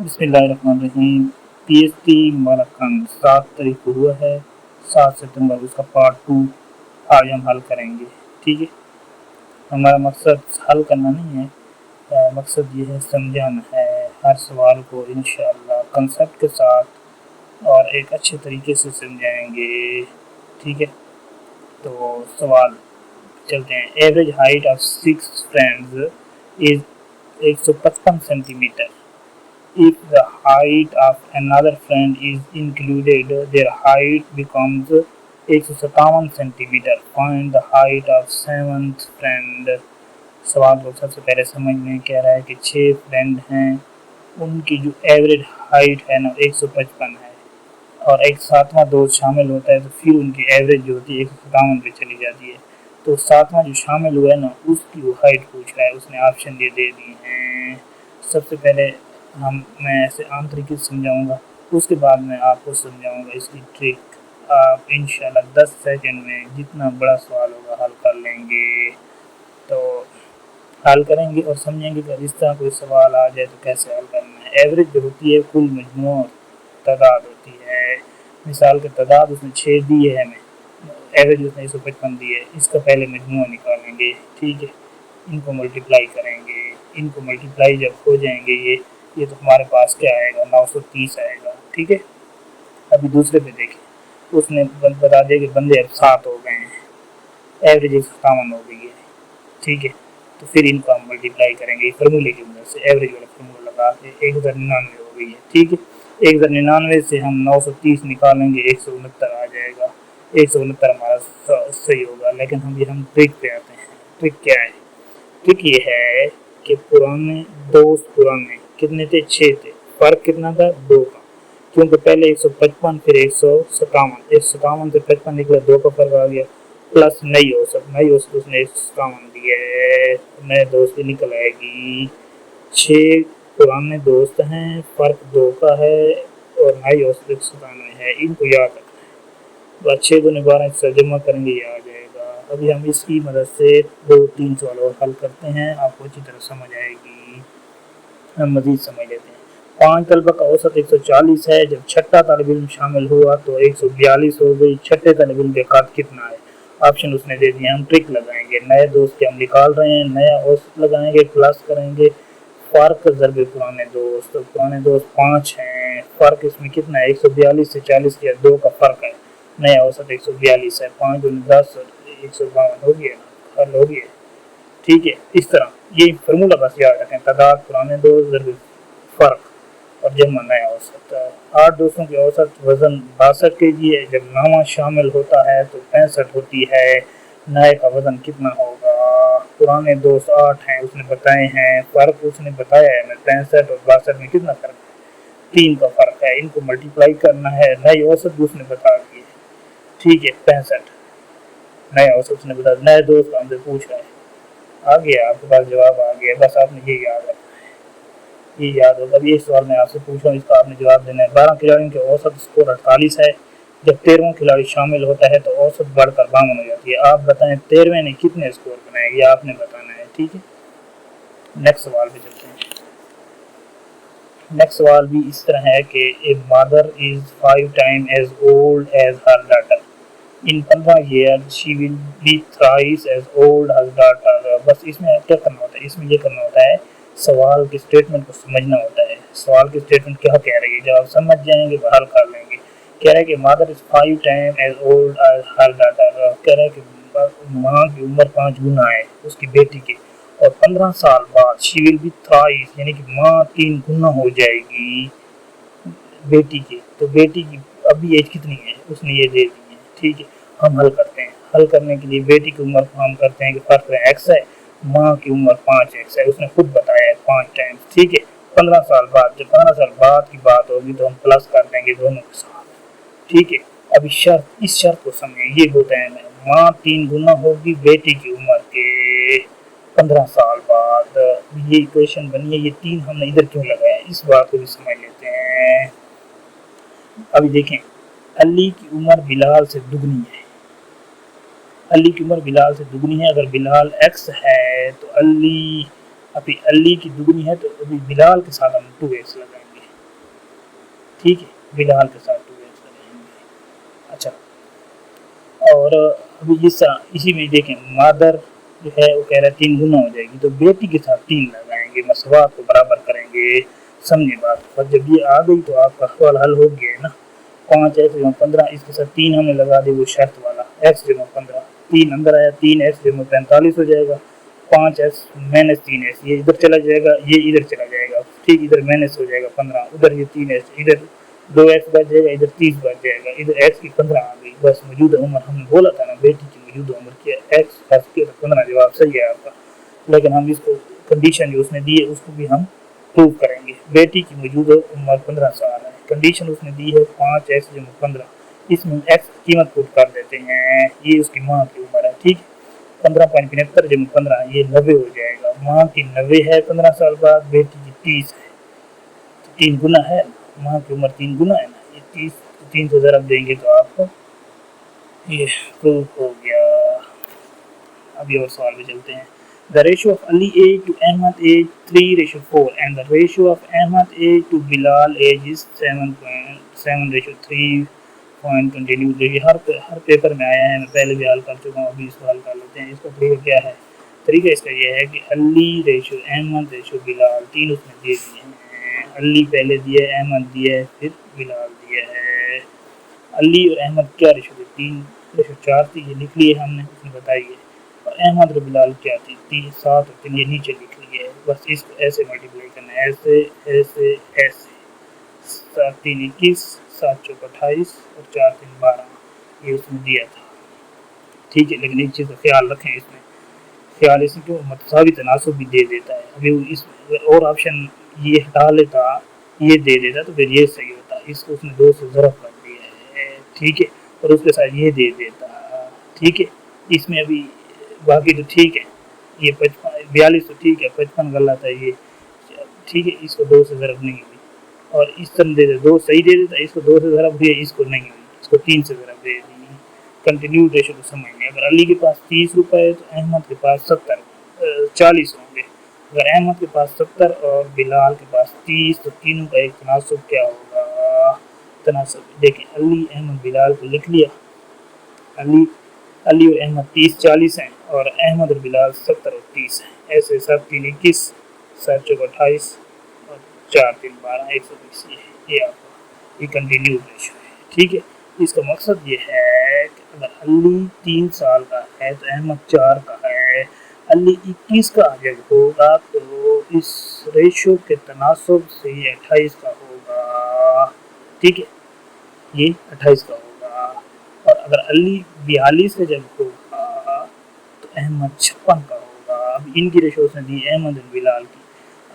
बिस्मिल्लाहिर्रहमानिर्रहीम। PhD मलकन 7 तारीख को हुआ है, 7 सितंबर उसका पार्ट 2 आज हम हल करेंगे। ठीक है, हमारा मकसद हल करना नहीं है, मकसद ये है समझाना है हर सवाल को इंशाअल्लाह कंसेप्ट के साथ और एक अच्छे तरीके से समझाएंगे। ठीक है, तो सवाल चलते हैं। Average height of 6 friends is 155 centimetre. If the height of another friend is included, their height becomes 157 centimetre. Find the height of 7th friend। सवाल को सबसे पहले समझ में कह रहा है कि 6 फ्रेंड हैं, उनकी जो एवरेज हाइट है ना 155 है और एक 7वां दोस्त शामिल होता है तो फिर उनकी एवरेज जो होती है 157 पे चली जाती है। तो 7वां जो शामिल हुआ है ना उसकी वो हाइट पूछ रहा है, उसने ऑप्शन ये दे दिए हैं। सबसे पहले मैं ऐसे आम तरीके से समझाऊंगा, उसके बाद मैं आपको समझाऊंगा इसकी ट्रिक। आप इंशाल्लाह 10 सेकंड में जितना बड़ा सवाल होगा हल कर लेंगे। तो हल करेंगे और समझेंगे कि इस तरह कोई सवाल आ जाए तो कैसे हल करना है। एवरेज जो होती है कुल मजमू तादाद होती है। मिसाल के तादाद उसने 6 दी है, हमें एवरेज उसने 155 दी है, इसका पहले मजमू निकालेंगे। ठीक है, इनको मल्टीप्लाई करेंगे, इनको मल्टीप्लाई जब हो जाएंगे ये तो हमारे पास क्या आएगा 930 आएगा। ठीक है, अभी दूसरे पे देखें, उसने बता दिया कि बंदे अब 7 हो गए हैं, एवरेज 157 हो गई है। ठीक है, तो फिर इनको हम मल्टीप्लाई करेंगे फार्मूले की मदद से, एवरेज वाला फार्मूला लगा के 1099 हो गई है। ठीक है, 1099 से हम 930 निकालेंगे, 169 आ जाएगा। 169 हमारा सही होगा। लेकिन हम ट्रिक पे आते हैं। ट्रिक क्या है? ट्रिक ये है कि पुराने कितने थे? 6 थे। फर्क कितना था? 2 का, क्योंकि पहले 155 फिर 157 से 55 निकला, 2 का फर्क आ गया। प्लस नई औसत उसने 157 दिया है, नए दोस्त की निकल आएगी। 6 पुराने दोस्त हैं, फर्क 2 का है और नई औसत 197 है। इनको याद रखना है। 6 दूनी 12 से जमा करेंगे, ये आ जाएगा। अभी हम इसकी मदद से 2-3 सवाल और हल करते हैं, आपको अच्छी तरह समझ आएगी। हम मजीद समझ लेते हैं। 5 तलबा का औसत 140 है। जब छठा तालिब इल्म शामिल हुआ तो 142 हो गई। छठे तालिब इल्म का कद कितना है? ऑप्शन उसने दे दिए। हम ट्रिक लगाएंगे, नए दोस्त के हम निकाल रहे हैं, नया औसत लगाएंगे, प्लस करेंगे, फर्क ज़रबे पुराने दोस्त 5 हैं, फर्क इसमें कितना है? 142 से 40 किया, 2 का फर्क है, नया औसत 142 है। 5 दूनी 10, 152 हो गया, हल हो गया। ठीक है, इस तरह ये फार्मूला बस याद रखें, तादाद पुराने दोस्त ज़रबे फर्क और जमा नया औसत। 8 दोस्तों की औसत वजन 62 kg है। जब नामा शामिल होता है तो 65 होती है। नए का वजन कितना होगा? पुराने दोस्त 8 हैं, उसने बताए हैं, फर्क उसने बताया है, 65 और 62 में कितना फर्क है? 3 का फर्क है। इनको मल्टीप्लाई करना है, नई औसत उसने बता दी है। ठीक है, 65 नया औसत उसने बता दिया। नए दोस्त का हमसे पूछ रहा है, आ गया आपके पास जवाब आ गया, बस आपने ये याद रखना है, ये याद होगा। अब ये सवाल मैं आपसे पूछ रहा हूँ, इसका आपने जवाब देना है। 12 खिलाड़ियों के औसत स्कोर 48 है। जब 13वां खिलाड़ी शामिल होता है तो औसत बढ़कर 52 हो जाती है। आप बताएं 13वें ने कितने स्कोर बनाए, ये आपने बताना है। ठीक है, नेक्स्ट सवाल पे चलते हैं। नेक्स्ट सवाल भी इस तरह है कि a mother is 5 time as old as her daughter. In 15 year she will be thrice as old as her. बस इसमें क्या करना होता है? इसमें ये करना होता है, सवाल के स्टेटमेंट को समझना होता है। सवाल की स्टेटमेंट क्या कह रही है, जब आप समझ जाएंगे तो हल कर लेंगे। कह रहा है कि mother is 5 time as old as her daughter. कह रहा है कि माँ की उम्र 5 गुना है उसकी बेटी की, और 15 साल बाद शी विल बी थ्राइस, यानी कि माँ 3 गुना हो जाएगी बेटी की। तो बेटी की अभी एज कितनी है उसने ये दे दी है। ठीक है, हम हल करते हैं। हल करने के लिए बेटी की उम्र को हम करते हैं कि फर्क x है, माँ की उम्र 5x है, उसने खुद बताया है 5 टाइम्स। ठीक है, 15 साल बाद, जब 15 साल बाद की बात होगी तो हम प्लस कर देंगे दोनों के साथ। ठीक है, अब इस शर्त को समझें। ये बताया मैं, माँ 3 गुना होगी बेटी की उम्र के 15 साल बाद। ये इक्वेशन बनी है, ये 3 हमने इधर क्यों लगाया, इस बात को भी समझ लेते हैं। अभी देखें, अली की उम्र बिलाल से दुगनी है। अली की उम्र बिलाल से दुगनी है। अगर बिलाल x है तो अली की दुगनी है, तो अभी बिलाल के साथ हम 2x लगाएंगे। ठीक है, बिलाल के साथ 2x लगाएंगे। अच्छा, और अभी इसी में देखें मादर जो है वो कह रहा है 3 गुना हो जाएगी, तो बेटी के साथ 3 लगाएंगे, मसवात को बराबर करेंगे। समझे बात, और जब ये आ गई तो आपका सवाल हल हो गया है ना। 5x-15 इसके साथ 3 हमने लगा दी, वो शर्त वाला x-15, 3 अंदर आया, 3x-45 हो जाएगा। 5x माइनस 3x ये इधर चला जाएगा, ये इधर चला जाएगा, ठीक, इधर माइनस हो जाएगा 15, उधर ये 3x, इधर 2x बच जाएगा, इधर 30 बच जाएगा, इधर x की 15 आ गई। बस मौजूदा उम्र हमने बोला था ना, बेटी की मौजूदा उम्र क्या है, x की 15, जवाब सही है आपका। लेकिन हम इसको कंडीशन जो उसने दी है उसको भी हम प्रूव करेंगे। बेटी की मौजूदा उम्र 15 साल है, कंडीशन उसने दी है 5x-15, इसमें x कीमत पुट कर देते हैं, ये उसकी माँ की उम्र है, ठीक है। 15.75-15 ये 90 हो जाएगा, माँ की 90 है 15 साल बाद, बेटी की 30 है, 3 गुना है, माँ की उम्र 3 गुना है ना, ये 30 3 से ज़रब देंगे तो आपको ये प्रूफ हो गया। अभी और सवाल में चलते हैं। The ratio of Ali age to Ahmad age 3:4 and the ratio of Ahmad age to Bilal age is 7.7:3.22। ये हर पेपर में आया है, मैं पहले भी हल कर चुका हूँ, अभी इसको हल कर लेते हैं। इसका तरीका क्या है? तरीका इसका ये है कि अली रेशो अहमद रेशो बिलाल, 3 उसने दे दिए हैं। अली पहले दिया है, अहमद दिया है, फिर बिलाल दिया है। अली और अहमद क्या रेशो थी? 3:4 थी, ये लिख ली है हमने, उसने बताई है। और अहमद और बिलाल क्या थी? 7 और 3, ये नीचे लिख ली है। बस इसको ऐसे मल्टीप्लाई करना है, ऐसे ऐसे ऐसे। 7 3 21, 7 4 28 और 4 3 12, ये उसने दिया था, ठीक है। लेकिन एक चीज़ का ख्याल रखें, इसमें ख्याल इसमें क्यों मतसावी तनासुब भी दे देता है। अभी इस और ऑप्शन ये हटा लेता, ये दे देता तो फिर ये सही होता। इसको उसने 2 से ज़रब कर दिया है, ठीक है, और उसके साथ ये दे देता, ठीक है। इसमें अभी बाकी तो ठीक है, ये 42 तो ठीक है, 55 गलत है ये, ठीक है। इसको 2 से ज़रब नहीं हुई, और इस तरह दे देता, 2 सही दे देता, इसको 2 से ज़रब हुई, इसको नहीं हुई, इसको 3 से ज़रब दे दी। कंटिन्यू रेशो को समझने, अगर अली के पास 30 रुपए है तो अहमद के पास 40 होंगे। अगर अहमद के पास 70 और बिलाल के पास 30, तो तीनों का एक तनासुब क्या होगा? तनासुब देखें, अली अहमद बिलाल को लिख लिया, अली और अहमद 30-40 हैं, और अहमद और बिलाल 70 और 30 हैं। ऐसे 7 3 21, 7 4 28 और 4 3 12, 120 ये आपका ये कंटिन्यू रेशो है, ठीक है। इसका मकसद ये है कि अगर अली 3 साल का है तो अहमद 4 का है, अली 21 का जब होगा तो इस रेशो के तनासुब से ये 28 का होगा, ठीक है, ये 28 का होगा। और अगर अली 42 का जब होगा तो अहमद 56 का होगा। अब इनकी रेशो उसने दी अहमद और बिलाल की।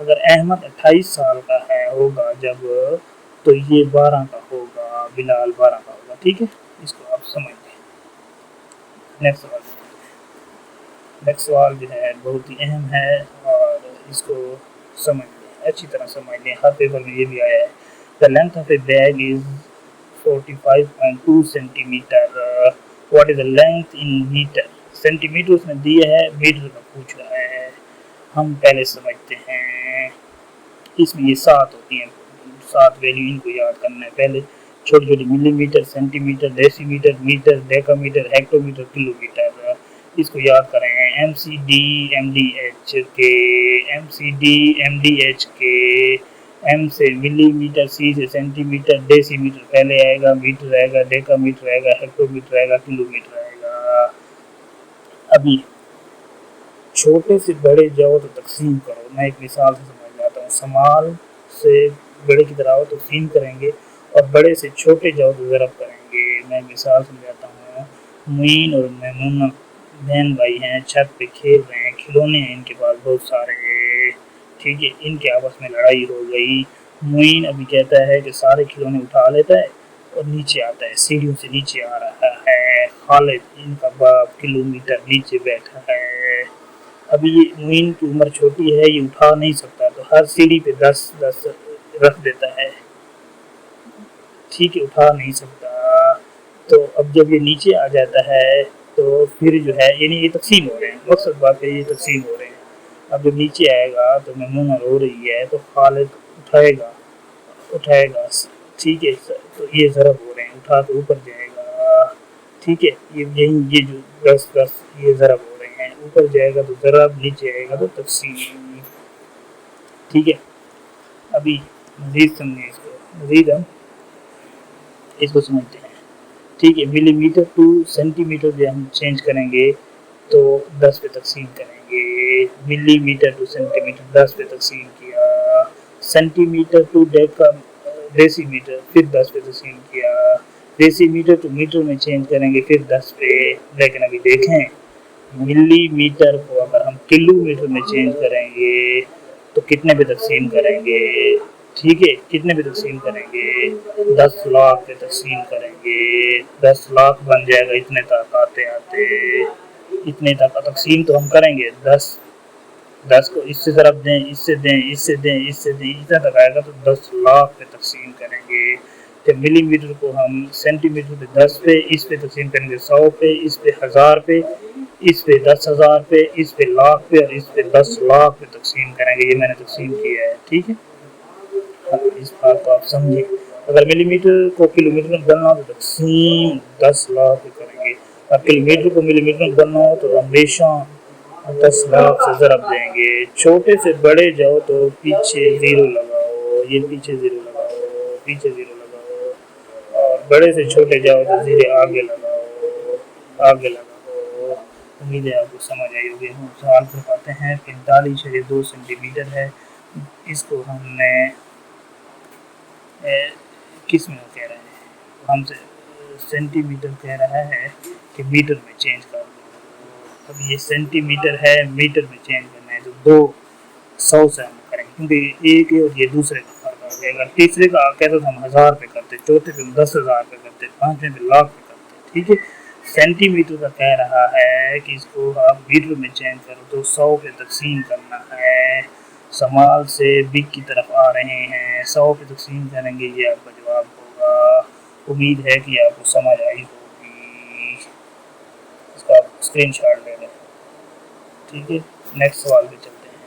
अगर अहमद 28 साल का है होगा जब, तो ये 12 का होगा, बिलाल 12 का होगा, ठीक है। इसको आप समझ लें। नेक्स्ट सवाल जो है बहुत ही अहम है, और इसको समझ लें, अच्छी तरह समझ लें, हर पेपर में ये भी आया है। The length of a bag is 45.2 centimetre, what is the length in metre? Centimetre उसने दिया है, मीटर का पूछ रहा है। हम पहले समझते हैं, इसमें ये 7 होती हैं, 7 वैल्यू इनको याद करना है पहले। छोटी छोटी millimetre, centimetre, decimetre, metre, decametre, hectometre, kilometre, इसको याद करें। MCD MDH के, MCD MDH के, M से मिलीमीटर, C से सेंटीमीटर, डेसीमीटर पहले आएगा, मीटर आएगा, डेकामीटर आएगा, हेक्टोमीटर आएगा, किलोमीटर आएगा। अभी छोटे से बड़े जाओ तो तकसीम करो, मैं एक मिसाल से समझ जाता हूँ। समाल से बड़े की तरह हो तो तकसीम करेंगे, और बड़े से छोटे जाओ तो ज़रब करेंगे। मैं मिसाल समझाता हूँ। मुइन और मैमुना बहन भाई हैं, छत पे खेल रहे हैं, खिलौने हैं इनके पास बहुत सारे, ठीक है। इनके आपस में लड़ाई हो गई। मुइन अभी कहता है कि सारे खिलौने उठा लेता है और नीचे आता है, सीढ़ियों से नीचे आ रहा है। खालिद इनका बाप किलोमीटर नीचे बैठा है। अभी ये मुइन की उम्र छोटी है, ये उठा नहीं सकता, तो हर सीढ़ी पे 10-10 रख देता है, ठीक है, उठा नहीं सकता। तो अब जब ये नीचे आ जाता है तो फिर जो है, यानी ये तकसीम हो रहे हैं, मकसद बात है ये तकसीम हो रहे हैं। अब जब नीचे आएगा तो मैमूना रो रही है, तो खालिद उठाएगा, ठीक है। तो ये ज़रब हो रहे हैं, उठा के ऊपर जाएगा, ठीक है। ये जो 10 ये ज़रब हो रहे हैं, ऊपर जाएगा तो ज़रब, नीचे आएगा तो तक़सीम, ठीक है। अभी मज़ीद समझें इसको, मज़ीद हम इसको समझते हैं, ठीक है। मिलीमीटर टू सेंटीमीटर जो हम चेंज करेंगे तो 10 पे तक़सीम करेंगे। मिलीमीटर टू सेंटीमीटर 10 पे तक़सीम किया, सेंटीमीटर टू डेसीमीटर फिर 10 पे तक़सीम किया, डेसीमीटर टू मीटर में चेंज करेंगे फिर 10 पे। लेकिन अभी देखें मिलीमीटर को अगर हम किलोमीटर में चेंज करेंगे तो कितने पे तक़सीम करेंगे, ठीक है। कितने पे तक़सीम करेंगे, 10 लाख पे तक़सीम करेंगे। 10 लाख बन जाएगा इतने तक आते आते, इतने तक तक़सीम तो हम करेंगे। 10 को इससे ज़रब दें, इससे दें, इससे दें, इससे दें, इतना तक आएगा तो 10 लाख पे तक़सीम करेंगे। तो मिलीमीटर को हम सेंटीमीटर पे 10 पे, इस पे तक़सीम करेंगे 100 पे, इस पे 1000 पे, इस पे 10,000 पे, इस पे लाख पे और इस पे 10 लाख पे तक़सीम करेंगे। ये मैंने तक़सीम किया है, ठीक है। इस बात को आप समझिए। अगर मिलीमीटर को किलोमीटर में बदलना हो तो तक़सीम 10 लाख पे करेंगे, और किलोमीटर को मिलीमीटर में बदलना हो तो हमेशा 10 लाख से ज़रब देंगे। छोटे से बड़े जाओ तो पीछे ज़ीरो लगाओ, ये पीछे ज़ीरो लगाओ, पीछे ज़ीरो लगाओ, और बड़े से छोटे जाओ तो ज़ीरो आगे लगाओ, आगे लगाओ। उम्मीद है आपको समझ आई होगी। हम सवाल कर पाते हैं 45.2 सेंटीमीटर है, इसको हमने किस में कह रहे हैं, हमसे सेंटीमीटर कह रहा है कि मीटर में चेंज कर दो। अब ये सेंटीमीटर है, मीटर में चेंज करना है तो 200 से हम करेंगे, क्योंकि एक है और ये दूसरे का फर्क आ जाएगा। तीसरे का कहते तो हम 1000 पे करते, चौथे पे 10,000 पे करते, पांचवें पे लाख पे करते, ठीक है। सेंटीमीटर का कह रहा है कि इसको आप मीटर में चेंज करो तो 100 पे तक़सीम करना है। समाल से बिग की तरफ आ रहे हैं, 100 पे तक़सीम करेंगे, ये आपका जवाब होगा। उम्मीद है कि आपको समझ आई होगी। इसका आप स्क्रीनशॉट ले लें, ठीक है। नेक्स्ट सवाल पे चलते हैं।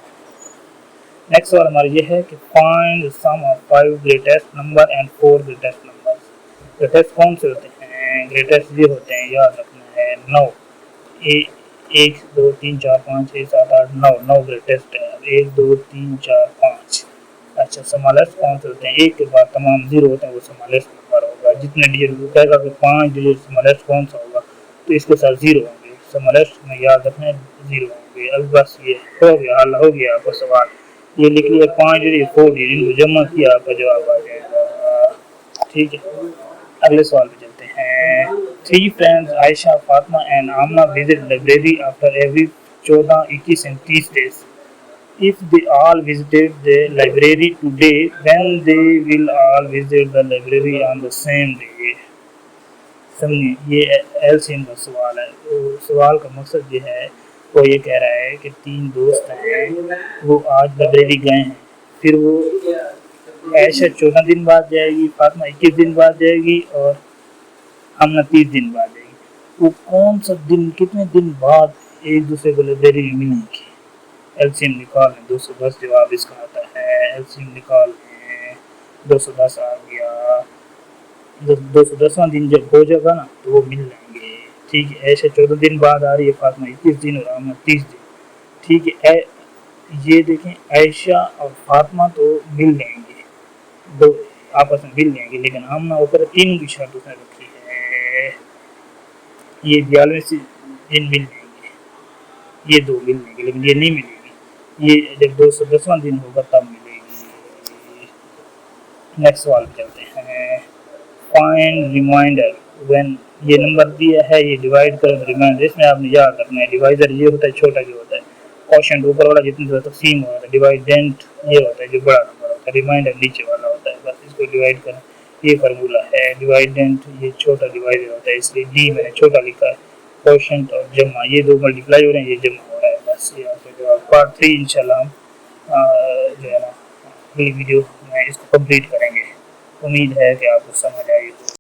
नेक्स्ट सवाल हमारा ये है कि find the sum of 5 greatest number and 4 greatest number. Greatest कौन से होते हैं, ग्रेटेस्ट ये होते हैं, याद रखना है 9, 1 2 3 4 5 6 7 8 9, 9 ग्रेटेस्ट है। 1 2 3 4 5। अच्छा, स्मॉलेस्ट कौन से होते हैं, एक के बाद तमाम जीरो होते हैं, वो स्मॉलेस्ट नंबर होगा। जितने डिजिट वो कहेगा कि 5 डिजिट स्मॉलेस्ट कौन सा होगा तो इसके साथ जीरो होंगे, स्मॉलेस्ट में याद रखना है जीरो होंगे। अब बस ये हो गया, हल हो गया आपका सवाल। ये लिख लिया 5 डिजिट 4 डिजिट, इनको जमा किया आपका जवाब आ जाएगा, ठीक है। अगले सवाल पे चलते हैं। 3 friends Aisha, Fatma and Amna visit library after every 14, 21 and 30 days. If they all visited the library today, then they will all visit the library on the same day. समझिए, ये एलसीएम का सवाल है। तो सवाल का मकसद ये है, वो ये कह रहा है कि 3 दोस्त हैं, वो आज लाइब्रेरी गए हैं, फिर वो आयशा 14 दिन बाद जाएगी, फातिमा 21 दिन बाद जाएगी और आमना 30 दिन बाद जाएगी। वो कौन सा दिन, कितने दिन बाद एक दूसरे को लाइब्रेरी में मिलेंगे। एलसीएम निकाल लें, 210 जवाब इसका आता है। एलसीएम निकाल लें, 210 आ गया। 210वां दिन जब हो जाएगा ना तो वो मिल जाएंगे, ठीक है। ऐसे 14 दिन बाद आ रही है फातिमा 21 दिन और आमना 30 दिन, ठीक है। ये देखें आयशा और फातिमा तो मिल जाएंगे, दो आपस में मिल जाएंगे, लेकिन आमना ऊपर 3 की शर्त उसने रखी है, ये 42 दिन मिल जाएंगे, ये 2 मिल जाएंगे, लेकिन ये नहीं मिलेगी, ये जब 210वां दिन होगा तब मिलेगी। नेक्स्ट सवाल पे चलते हैं। फाइंड रिमाइंडर व्हेन, ये नंबर दिया है, ये डिवाइड करें रिमाइंडर, इसमें आपने याद रखना है डिवाइजर ये होता है, छोटा जो होता है, क्वोशिएंट ऊपर वाला जितनी तकसीम होता है, डिवाइडेंट ये होता है जो बड़ा नंबर होता है, रिमाइंडर नीचे वाला होता है। बस इसको डिवाइड करें, ये फार्मूला है। डिवाइडेंट ये छोटा डिवाइडर होता है, इसलिए डी मैंने छोटा लिखा है। क्वोशिएंट और जमा ये 2 मल्टीप्लाई हो रहे हैं, ये जमा हो रहा है। बस ये आपका जवाब। पार्ट 3 इंशाल्लाह हम जो है ना अगली वीडियो में इसको कंप्लीट करेंगे। उम्मीद है कि आपको समझ आई।